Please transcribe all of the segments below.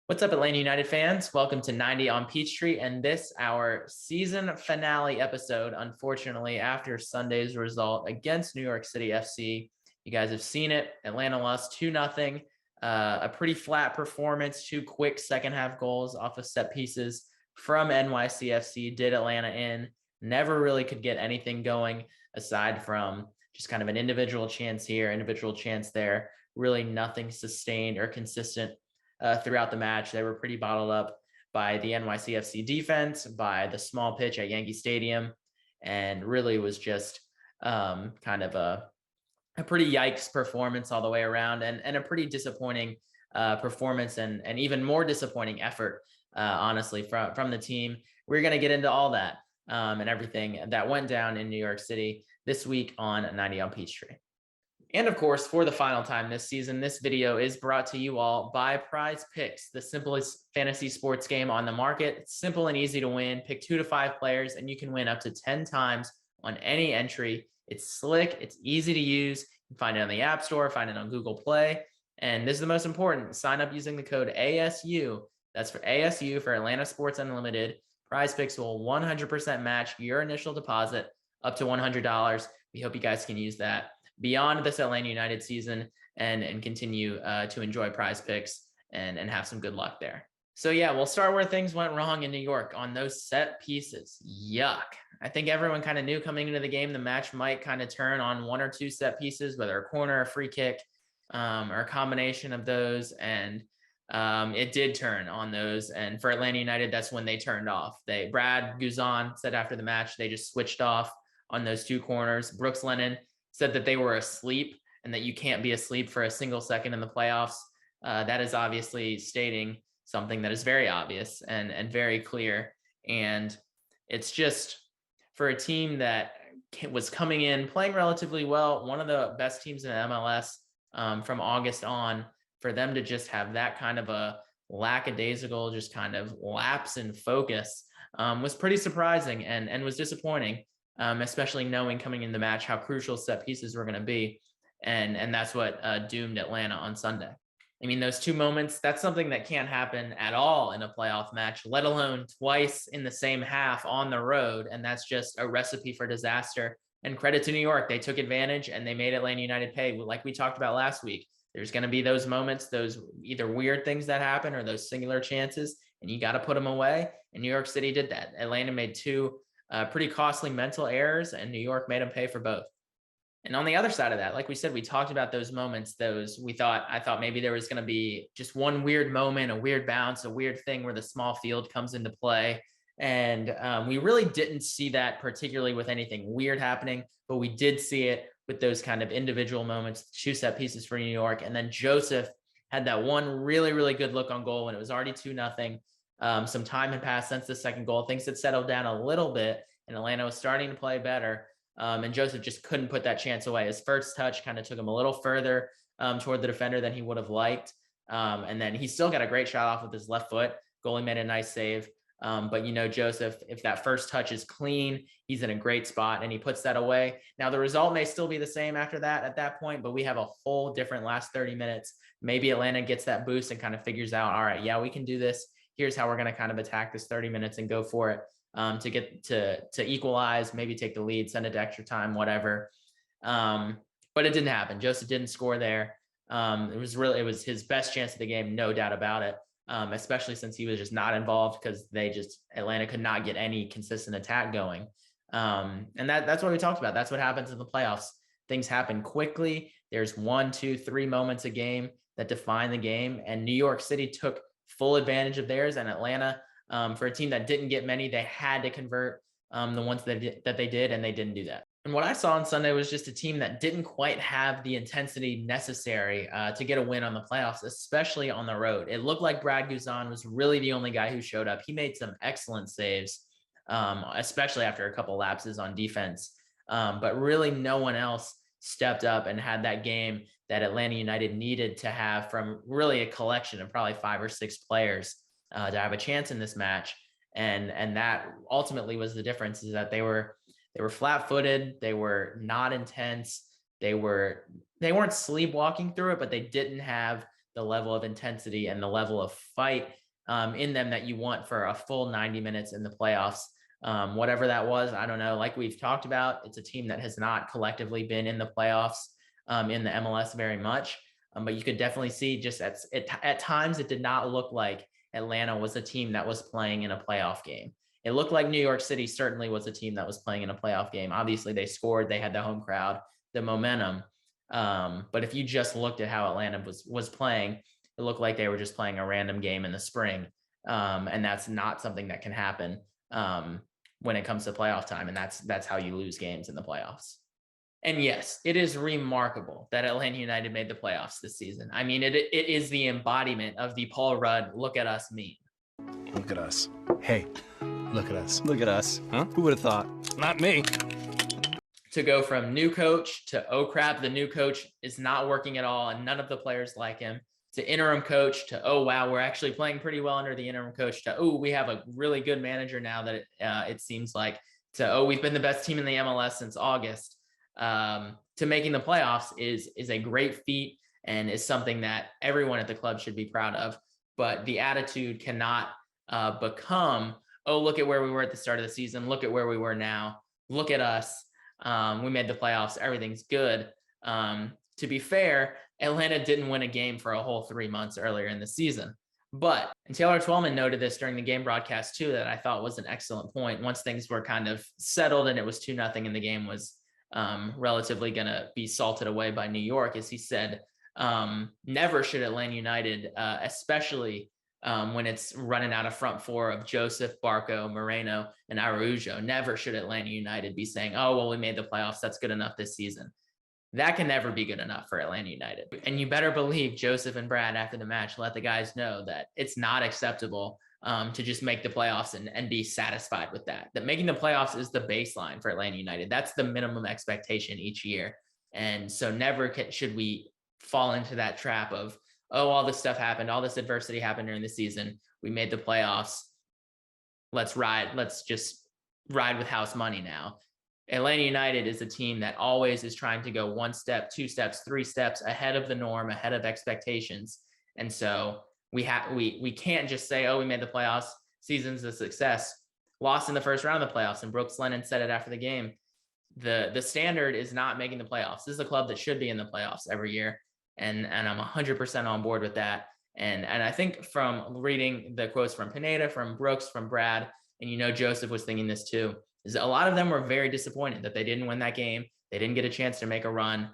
What's up, Atlanta United fans? Welcome to 90 on Peachtree, and this our season finale episode. Unfortunately, after Sunday's result against New York City FC, you guys have seen it. Atlanta lost 2-0. A pretty flat performance, two quick second half goals off of set pieces from NYCFC did Atlanta in. Never really could get anything going aside from just kind of an individual chance here, individual chance there. Really nothing sustained or consistent throughout the match. They were pretty bottled up by the NYCFC defense, by the small pitch at Yankee Stadium, and really was just kind of a pretty yikes performance all the way around, and a pretty disappointing performance, and even more disappointing effort, honestly, from the team. We're going to get into all that and everything that went down in New York City this week on 90 on Peachtree. And of course, for the final time this season, this video is brought to you all by Prize Picks, the simplest fantasy sports game on the market. It's simple and easy to win. Pick 2 to 5 players, and you can win up to 10 times on any entry. It's slick. It's easy to use. You can find it on the App Store, find it on Google Play. And this is the most important. Sign up using the code ASU. That's for ASU for Atlanta Sports Unlimited. Prize Picks will 100% match your initial deposit up to $100. We hope you guys can use that beyond this Atlanta United season and continue to enjoy Prize Picks and have some good luck there. So yeah, we'll start where things went wrong in New York on those set pieces. Yuck. I think everyone kind of knew coming into the game the match might kind of turn on one or two set pieces, whether a corner, a free kick, or a combination of those. And it did turn on those. And for Atlanta United, that's when they turned off. Brad Guzan said after the match, they just switched off on those two corners. Brooks Lennon said that they were asleep and that you can't be asleep for a single second in the playoffs. That is obviously stating something that is very obvious and very clear. And it's just for a team that was coming in, playing relatively well, one of the best teams in MLS from August on, for them to just have that kind of a lackadaisical, just kind of lapse in focus was pretty surprising and was disappointing. Especially knowing coming in the match how crucial set pieces were going to be. And that's what doomed Atlanta on Sunday. I mean, those two moments, that's something that can't happen at all in a playoff match, let alone twice in the same half on the road. And that's just a recipe for disaster. And credit to New York. They took advantage and they made Atlanta United pay. Like we talked about last week, there's going to be those moments, those either weird things that happen or those singular chances, and you got to put them away. And New York City did that. Atlanta made two pretty costly mental errors, and New York made them pay for both. And on the other side of that, like we said, we talked about those moments, I thought maybe there was going to be just one weird moment, a weird bounce, a weird thing where the small field comes into play. And we really didn't see that particularly with anything weird happening, but we did see it with those kind of individual moments, two set pieces for New York. And then Joseph had that one really, really good look on goal when it was already 2-0. Some time had passed since the second goal. Things had settled down a little bit, and Atlanta was starting to play better. And Joseph just couldn't put that chance away. His first touch kind of took him a little further toward the defender than he would have liked. And then he still got a great shot off with his left foot. Goalie made a nice save. But Joseph, if that first touch is clean, he's in a great spot and he puts that away. Now the result may still be the same after that at that point, but we have a whole different last 30 minutes. Maybe Atlanta gets that boost and kind of figures out, all right, yeah, we can do this. Here's how we're going to kind of attack this 30 minutes and go for it to get to equalize, maybe take the lead, send it to extra time, whatever. But it didn't happen. Joseph didn't score there. It was his best chance of the game, no doubt about it. Especially since he was just not involved because Atlanta could not get any consistent attack going. And that's what we talked about. That's what happens in the playoffs. Things happen quickly. There's 1, 2, 3 moments a game that define the game. And New York City took full advantage of theirs, and Atlanta, for a team that didn't get many, they had to convert the ones that they did, and they didn't do that. And what I saw on Sunday was just a team that didn't quite have the intensity necessary to get a win on the playoffs, especially on the road. It looked like Brad Guzan was really the only guy who showed up. He made some excellent saves, especially after a couple lapses on defense. But really no one else stepped up and had that game that Atlanta United needed to have from really a collection of probably 5 or 6 players to have a chance in this match. And that ultimately was the difference, is that they were flat-footed. They were not intense. They weren't sleepwalking through it, but they didn't have the level of intensity and the level of fight in them that you want for a full 90 minutes in the playoffs. Whatever that was, I don't know. Like we've talked about, it's a team that has not collectively been in the playoffs in the MLS very much. But you could definitely see just at times it did not look like Atlanta was a team that was playing in a playoff game. It looked like New York City certainly was a team that was playing in a playoff game. Obviously, they scored, they had the home crowd, the momentum. But if you just looked at how Atlanta was playing, it looked like they were just playing a random game in the spring. And that's not something that can happen when it comes to playoff time. And that's how you lose games in the playoffs. And yes, it is remarkable that Atlanta United made the playoffs this season. I mean, it is the embodiment of the Paul Rudd "look at us" meme. Look at us. Hey, look at us. Look at us. Huh? Who would have thought? Not me. To go from new coach to, oh crap, the new coach is not working at all and none of the players like him, to interim coach to, oh wow, we're actually playing pretty well under the interim coach, to, oh, we have a really good manager now that it seems like, to, oh, we've been the best team in the MLS since August. To making the playoffs is a great feat and is something that everyone at the club should be proud of. But the attitude cannot become, oh, look at where we were at the start of the season. Look at where we were now. Look at us. We made the playoffs. Everything's good. To be fair, Atlanta didn't win a game for a whole 3 months earlier in the season. But, and Taylor Twellman noted this during the game broadcast too, that I thought was an excellent point. Once things were kind of settled and it was 2-0 and the game was relatively going to be salted away by New York, as he said, never should Atlanta United, especially when it's running out of front four of Joseph, Barco, Moreno, and Araujo, never should Atlanta United be saying, oh, well, we made the playoffs, that's good enough this season. That can never be good enough for Atlanta United. And you better believe Joseph and Brad after the match let the guys know that it's not acceptable to just make the playoffs and be satisfied with that. That making the playoffs is the baseline for Atlanta United. That's the minimum expectation each year. And so never should we fall into that trap of, oh, all this stuff happened, all this adversity happened during the season, we made the playoffs, let's just ride with house money now. Atlanta United is a team that always is trying to go 1 step, 2 steps, 3 steps ahead of the norm, ahead of expectations. And so we can't just say, oh, we made the playoffs, season's a success. Lost in the first round of the playoffs, and Brooks Lennon said it after the game. The standard is not making the playoffs. This is a club that should be in the playoffs every year. And I'm 100% on board with that. And I think from reading the quotes from Pineda, from Brooks, from Brad, and Joseph was thinking this too, is a lot of them were very disappointed that they didn't win that game. They didn't get a chance to make a run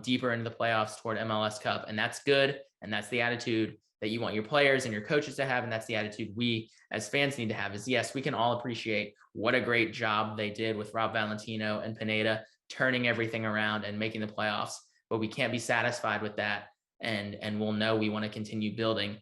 deeper into the playoffs toward MLS Cup. And that's good. And that's the attitude that you want your players and your coaches to have. And that's the attitude we as fans need to have, is yes, we can all appreciate what a great job they did with Rob Valentino and Pineda, turning everything around and making the playoffs. But we can't be satisfied with that. And we'll know we want to continue building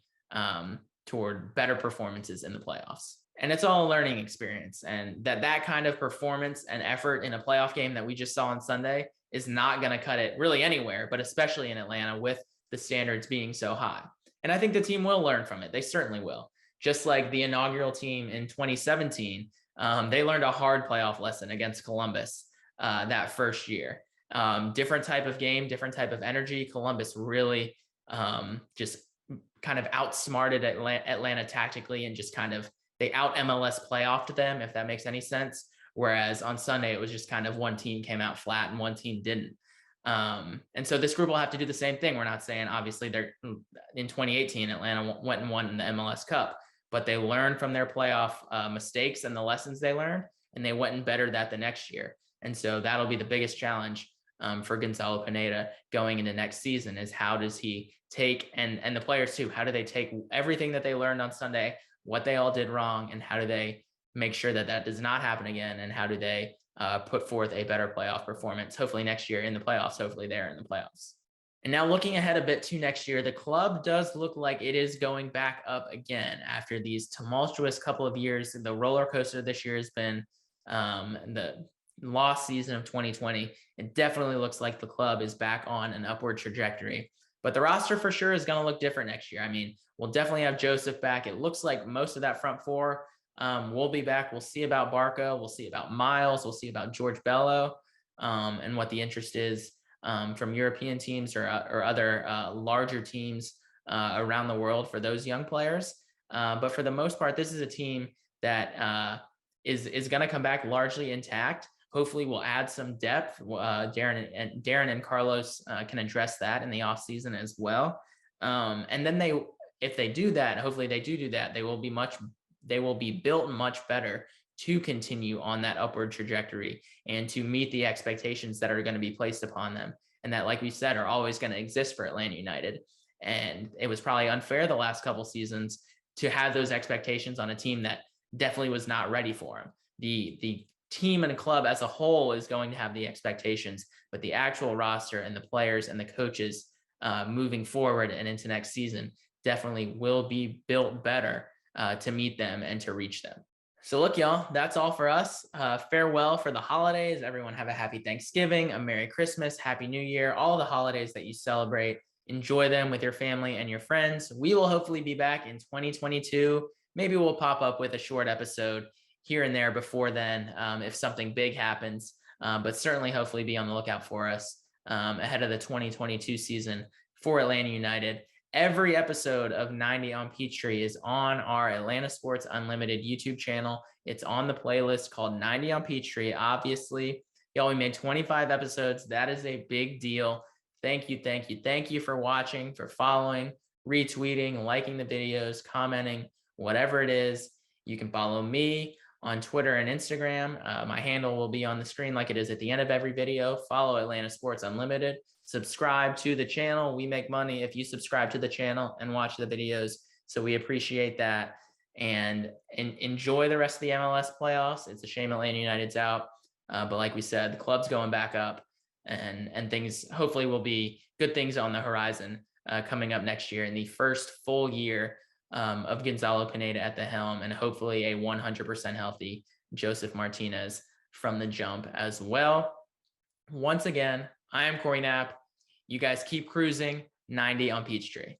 toward better performances in the playoffs. And it's all a learning experience. And that kind of performance and effort in a playoff game that we just saw on Sunday is not going to cut it really anywhere, but especially in Atlanta with the standards being so high. And I think the team will learn from it. They certainly will. Just like the inaugural team in 2017, they learned a hard playoff lesson against Columbus that first year. Different type of game, different type of energy. Columbus really just kind of outsmarted Atlanta tactically, and just kind of, they out MLS playoffed them, if that makes any sense. Whereas on Sunday, it was just kind of one team came out flat and one team didn't. And so this group will have to do the same thing. We're not saying, obviously, they're in 2018, Atlanta went and won in the MLS Cup, but they learned from their playoff mistakes and the lessons they learned, and they went and bettered that the next year. And so that'll be the biggest challenge for Gonzalo Pineda going into next season, is how does he take, and the players too, how do they take everything that they learned on Sunday, what they all did wrong, and how do they make sure that that does not happen again, and how do they put forth a better playoff performance, hopefully next year in the playoffs, hopefully they're in the playoffs. And now looking ahead a bit to next year, the club does look like it is going back up again after these tumultuous couple of years. The roller coaster this year has been the lost season of 2020. It definitely looks like the club is back on an upward trajectory, but the roster for sure is going to look different next year. I mean, we'll definitely have Joseph back. It looks like most of that front four will be back. We'll see about Barco. We'll see about Miles. We'll see about George Bello and what the interest is from European teams or other larger teams around the world for those young players. But for the most part, this is a team that is going to come back largely intact. Hopefully we'll add some depth. Darren and Carlos can address that in the offseason as well. And then if they do that, hopefully they do that, they will be built much better to continue on that upward trajectory and to meet the expectations that are going to be placed upon them. And that, like we said, are always going to exist for Atlanta United. And it was probably unfair the last couple seasons to have those expectations on a team that definitely was not ready for them. The team and club as a whole is going to have the expectations, but the actual roster and the players and the coaches moving forward and into next season definitely will be built better to meet them and to reach them. So look, y'all, that's all for us. Farewell for the holidays. Everyone have a happy Thanksgiving, a Merry Christmas, Happy New Year, all the holidays that you celebrate. Enjoy them with your family and your friends. We will hopefully be back in 2022. Maybe we'll pop up with a short episode here and there before then if something big happens, but certainly hopefully be on the lookout for us ahead of the 2022 season for Atlanta United. Every episode of 90 on Peachtree is on our Atlanta Sports Unlimited YouTube channel. It's on the playlist called 90 on Peachtree. Obviously, y'all, we made 25 episodes. That is a big deal. Thank you, thank you, thank you for watching, for following, retweeting, liking the videos, commenting, whatever it is. You can follow me on Twitter and Instagram. My handle will be on the screen like it is at the end of every video. Follow Atlanta Sports Unlimited. Subscribe to the channel. We make money if you subscribe to the channel and watch the videos. So we appreciate that. And enjoy the rest of the MLS playoffs. It's a shame Atlanta United's out. But like we said, the club's going back up and things hopefully will be good things on the horizon coming up next year in the first full year of Gonzalo Pineda at the helm, and hopefully a 100% healthy Joseph Martinez from the jump as well. Once again, I am Corey Knapp. You guys keep cruising. 90 on Peachtree.